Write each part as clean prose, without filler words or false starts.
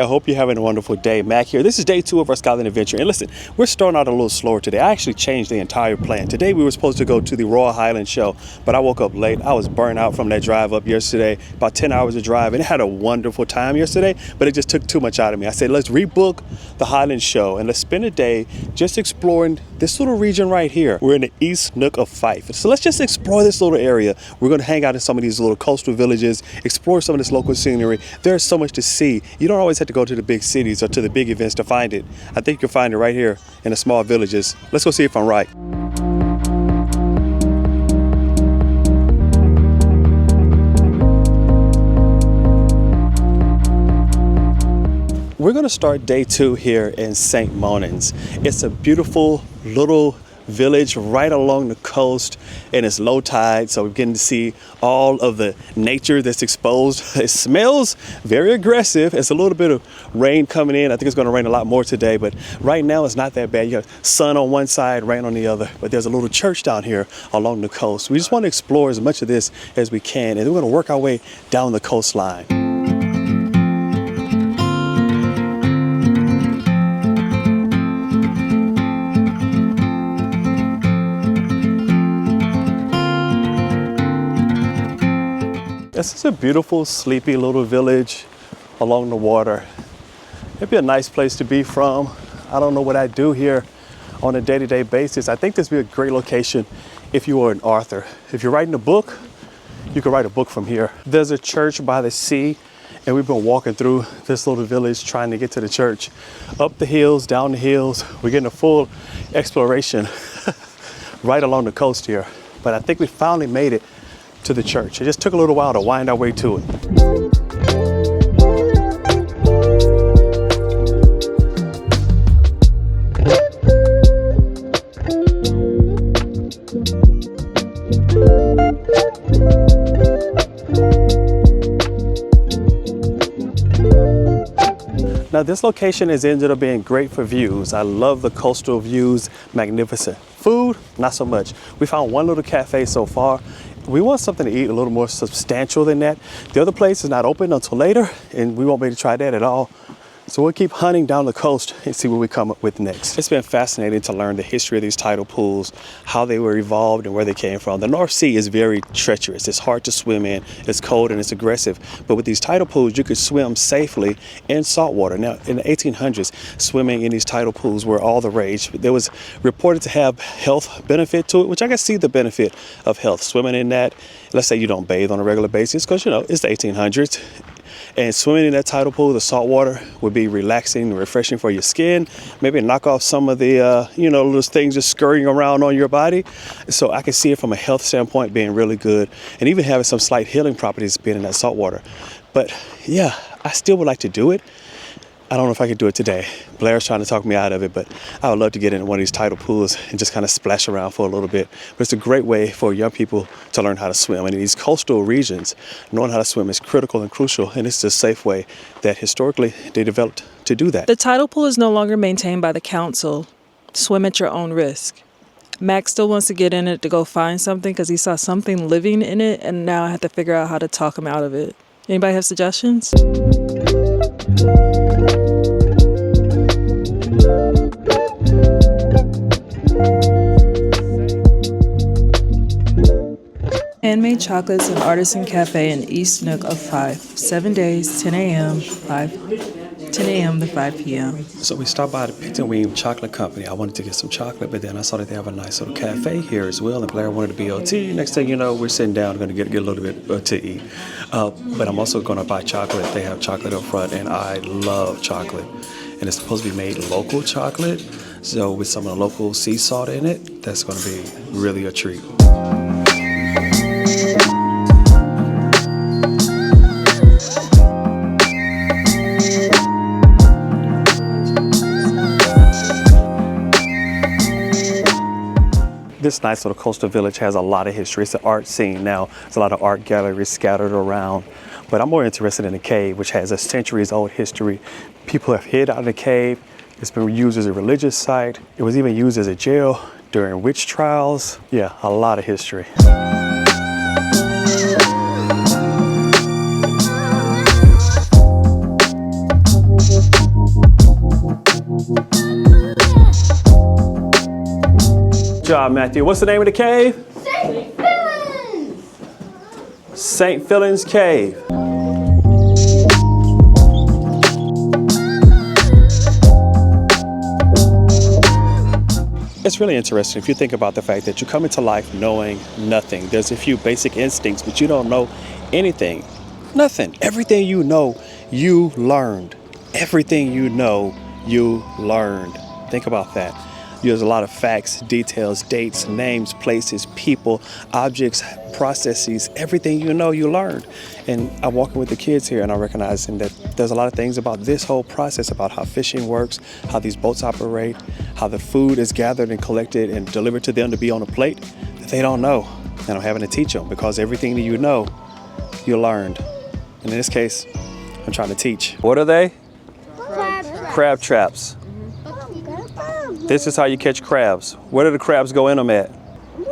I hope you're having a wonderful day. Mac here. This is day 2 of our Scotland adventure. And listen, we're starting out a little slower today. I actually changed the entire plan. Today we were supposed to go to the Royal Highland Show, but I woke up late. I was burnt out from that drive up yesterday, about 10 hours of drive, and I had a wonderful time yesterday, but it just took too much out of me. I said, let's rebook the Highland Show and let's spend a day just exploring this little region right here. We're in the East Neuk of Fife. So let's just explore this little area. We're going to hang out in some of these little coastal villages, explore some of this local scenery. There's so much to see. You don't always have to go to the big cities or to the big events to find it. I think you'll find it right here in the small villages. Let's go see if I'm right. We're going to start day 2 here in St. Monans. It's a beautiful little village right along the coast, and it's low tide, so we're getting to see all of the nature that's exposed. It smells very aggressive. It's a little bit of rain coming in. I think it's going to rain a lot more today, but right now it's not that bad. You have sun on one side, rain on the other, but there's a little church down here along the coast. We just want to explore as much of this as we can, and we're going to work our way down the coastline. This is a beautiful, sleepy little village along the water. It'd be a nice place to be from. I don't know what I do here on a day-to-day basis. I think this would be a great location if you were an author. If you're writing a book, you could write a book from here. There's a church by the sea, and we've been walking through this little village trying to get to the church. Up the hills, down the hills. We're getting a full exploration right along the coast here. But I think we finally made it to the church. It just took a little while to wind our way to it. Now this location has ended up being great for views. I love the coastal views, magnificent. Food, not so much. We found one little cafe so far. We want something to eat a little more substantial than that. The other place is not open until later, and we won't be able to try that at all. So we'll keep hunting down the coast and see what we come up with next. It's been fascinating to learn the history of these tidal pools, how they were evolved and where they came from. The North Sea is very treacherous. It's hard to swim in. It's cold and it's aggressive. But with these tidal pools, you could swim safely in salt water. Now, in the 1800s, swimming in these tidal pools were all the rage. There was reported to have health benefit to it, which I can see the benefit of health. Swimming in that, let's say you don't bathe on a regular basis, because, you know, it's the 1800s. And swimming in that tidal pool, the salt water, would be relaxing and refreshing for your skin. Maybe knock off some of the, those things just scurrying around on your body. So I can see it from a health standpoint being really good, and even having some slight healing properties being in that salt water. But yeah, I still would like to do it. I don't know if I could do it today. Blair's trying to talk me out of it, but I would love to get into one of these tidal pools and just kind of splash around for a little bit. But it's a great way for young people to learn how to swim. And in these coastal regions, knowing how to swim is critical and crucial, and it's a safe way that historically they developed to do that. The tidal pool is no longer maintained by the council. Swim at your own risk. Max still wants to get in it to go find something because he saw something living in it, and now I have to figure out how to talk him out of it. Anybody have suggestions? Handmade chocolates and artisan cafe in East Neuk of Fife. 7 days, 10 a.m. to 5 p.m. So we stopped by the Picton Chocolate Company. I wanted to get some chocolate, but then I saw that they have a nice little cafe here as well, and Blair wanted a BLT. Next thing you know, we're sitting down, going to get a little bit to eat. But I'm also going to buy chocolate. They have chocolate up front, and I love chocolate. And it's supposed to be made local chocolate, so with some of the local sea salt in it, that's going to be really a treat. This nice little coastal village has a lot of history. It's an art scene now. There's a lot of art galleries scattered around. But I'm more interested in the cave, which has a centuries-old history. People have hid out of the cave. It's been used as a religious site. It was even used as a jail during witch trials. Yeah, a lot of history. Good job, Matthew. What's the name of the cave? St. Philins! St. Philins Cave. It's really interesting if you think about the fact that you come into life knowing nothing. There's a few basic instincts, but you don't know anything. Nothing. Everything you know, you learned. Everything you know, you learned. Think about that. There's a lot of facts, details, dates, names, places, people, objects, processes, everything you know, you learned. And I'm walking with the kids here and I'm recognizing that there's a lot of things about this whole process, about how fishing works, how these boats operate, how the food is gathered and collected and delivered to them to be on a plate that they don't know. And I'm having to teach them because everything that you know, you learned. And in this case, I'm trying to teach. What are they? Crab traps. This is how you catch crabs. Where do the crabs go in them at?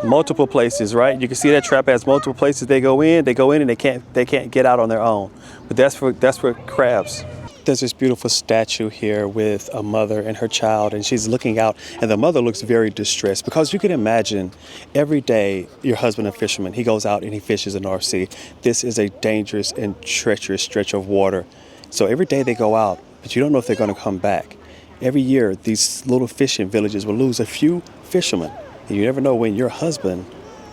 Multiple places, right? You can see that trap has multiple places they go in and they can't get out on their own. But that's for crabs. There's this beautiful statue here with a mother and her child, and she's looking out, and the mother looks very distressed because you can imagine every day your husband, a fisherman, he goes out and he fishes the North Sea. This is a dangerous and treacherous stretch of water. So every day they go out, but you don't know if they're going to come back. Every year, these little fishing villages will lose a few fishermen. And you never know when your husband,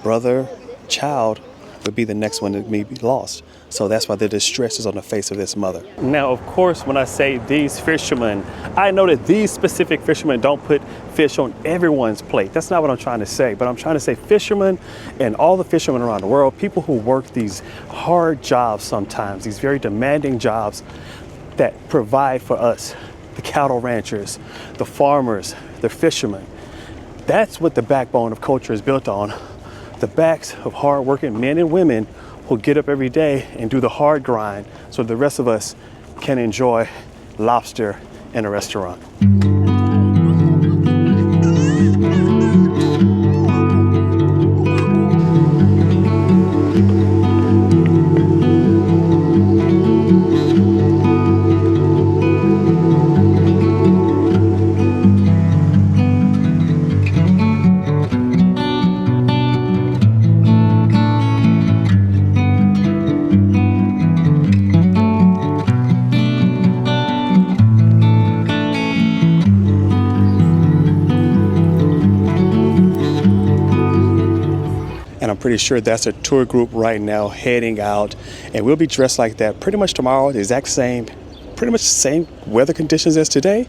brother, child would be the next one that may be lost. So that's why the distress is on the face of this mother. Now, of course, when I say these fishermen, I know that these specific fishermen don't put fish on everyone's plate. That's not what I'm trying to say. But I'm trying to say fishermen and all the fishermen around the world, people who work these hard jobs sometimes, these very demanding jobs that provide for us, the cattle ranchers, the farmers, the fishermen. That's what the backbone of culture is built on. The backs of hardworking men and women who get up every day and do the hard grind so the rest of us can enjoy lobster in a restaurant. And I'm pretty sure that's a tour group right now heading out, and we'll be dressed like that pretty much tomorrow, the exact same, pretty much the same weather conditions as today,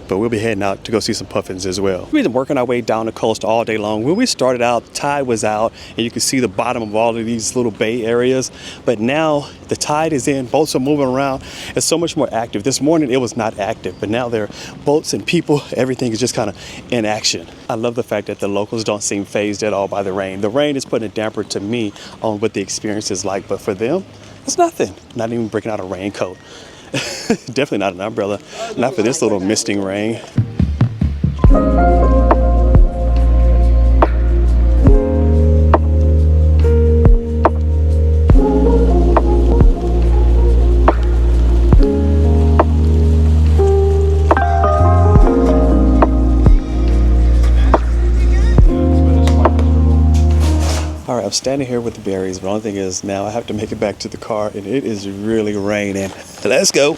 but we'll be heading out to go see some puffins as well. We've been working our way down the coast all day long. When we started out, tide was out and you can see the bottom of all of these little bay areas, but now the tide is in, boats are moving around, it's so much more active. This morning it was not active, but now there are boats and people, everything is just kind of in action. I love the fact that the locals don't seem fazed at all by the rain. The rain is putting a damper to me on what the experience is like, but for them, it's nothing. Not even breaking out a raincoat. Definitely not an umbrella, not for this little misting rain. All right, I'm standing here with the berries, but the only thing is now I have to make it back to the car and it is really raining. Let's go.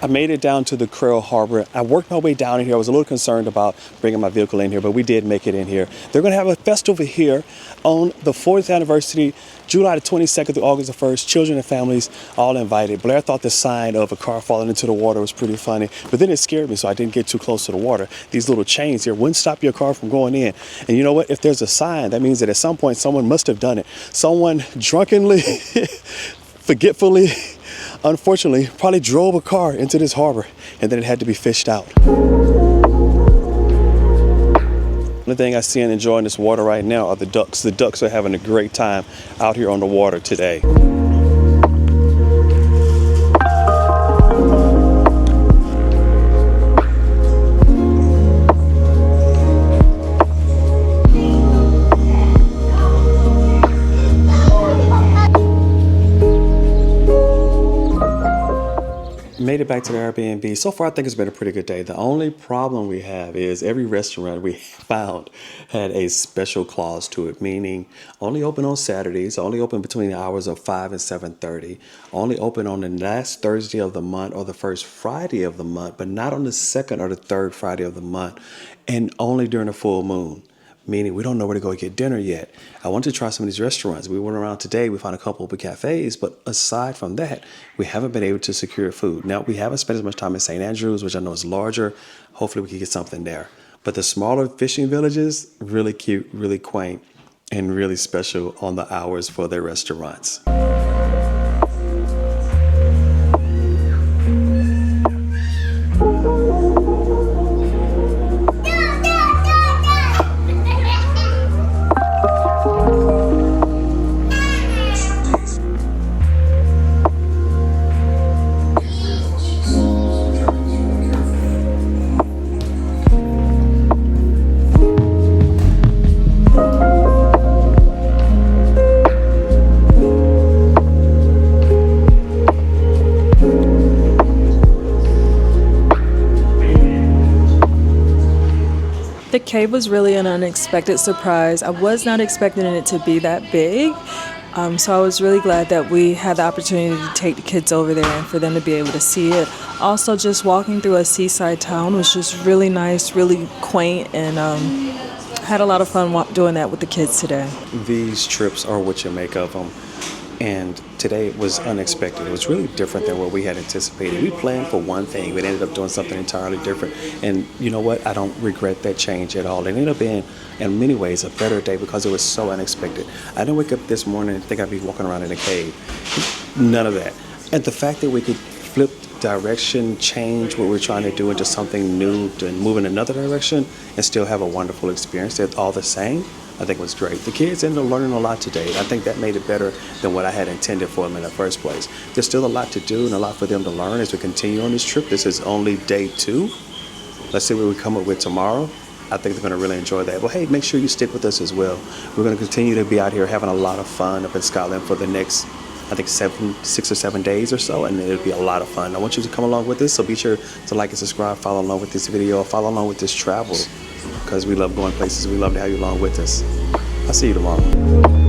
I made it down to the Krill Harbor. I worked my way down in here. I was a little concerned about bringing my vehicle in here, but we did make it in here. They're going to have a festival here on the 40th anniversary, July the 22nd through August the 1st. Children and families all invited. Blair thought the sign of a car falling into the water was pretty funny, but then it scared me, so I didn't get too close to the water. These little chains here wouldn't stop your car from going in. And you know what? If there's a sign, that means that at some point someone must have done it. Someone drunkenly, forgetfully, unfortunately, probably drove a car into this harbor and then it had to be fished out. The thing I see and enjoying this water right now are the ducks. The ducks are having a great time out here on the water today. Made it back to the Airbnb. So far, I think it's been a pretty good day. The only problem we have is every restaurant we found had a special clause to it, meaning only open on Saturdays, only open between the hours of 5 and 7:30, only open on the last Thursday of the month or the first Friday of the month, but not on the second or the third Friday of the month, and only during a full moon. Meaning we don't know where to go get dinner yet. I want to try some of these restaurants. We went around today, we found a couple open cafes, but aside from that, we haven't been able to secure food. Now, we haven't spent as much time in St. Andrews, which I know is larger. Hopefully we can get something there. But the smaller fishing villages, really cute, really quaint, and really special on the hours for their restaurants. The cave was really an unexpected surprise. I was not expecting it to be that big. So I was really glad that we had the opportunity to take the kids over there and for them to be able to see it. Also, just walking through a seaside town was just really nice, really quaint, and had a lot of fun doing that with the kids today. These trips are what you make of them. And today it was unexpected. It was really different than what we had anticipated. We planned for one thing, but ended up doing something entirely different. And you know what? I don't regret that change at all. It ended up being, in many ways, a better day because it was so unexpected. I didn't wake up this morning and think I'd be walking around in a cave. None of that. And the fact that we could flip direction, change what we're trying to do into something new and move in another direction and still have a wonderful experience, they're all the same, I think was great. The kids ended up learning a lot today. I think that made it better than what I had intended for them in the first place. There's still a lot to do and a lot for them to learn as we continue on this trip. This is only day 2. Let's see what we come up with tomorrow. I think they're going to really enjoy that. But hey, make sure you stick with us as well. We're going to continue to be out here having a lot of fun up in Scotland for the next, I think, 6 or 7 days or so, and it'll be a lot of fun. I want you to come along with us, so be sure to like and subscribe, follow along with this video, or follow along with this travel, because we love going places. We love to have you along with us. I'll see you tomorrow.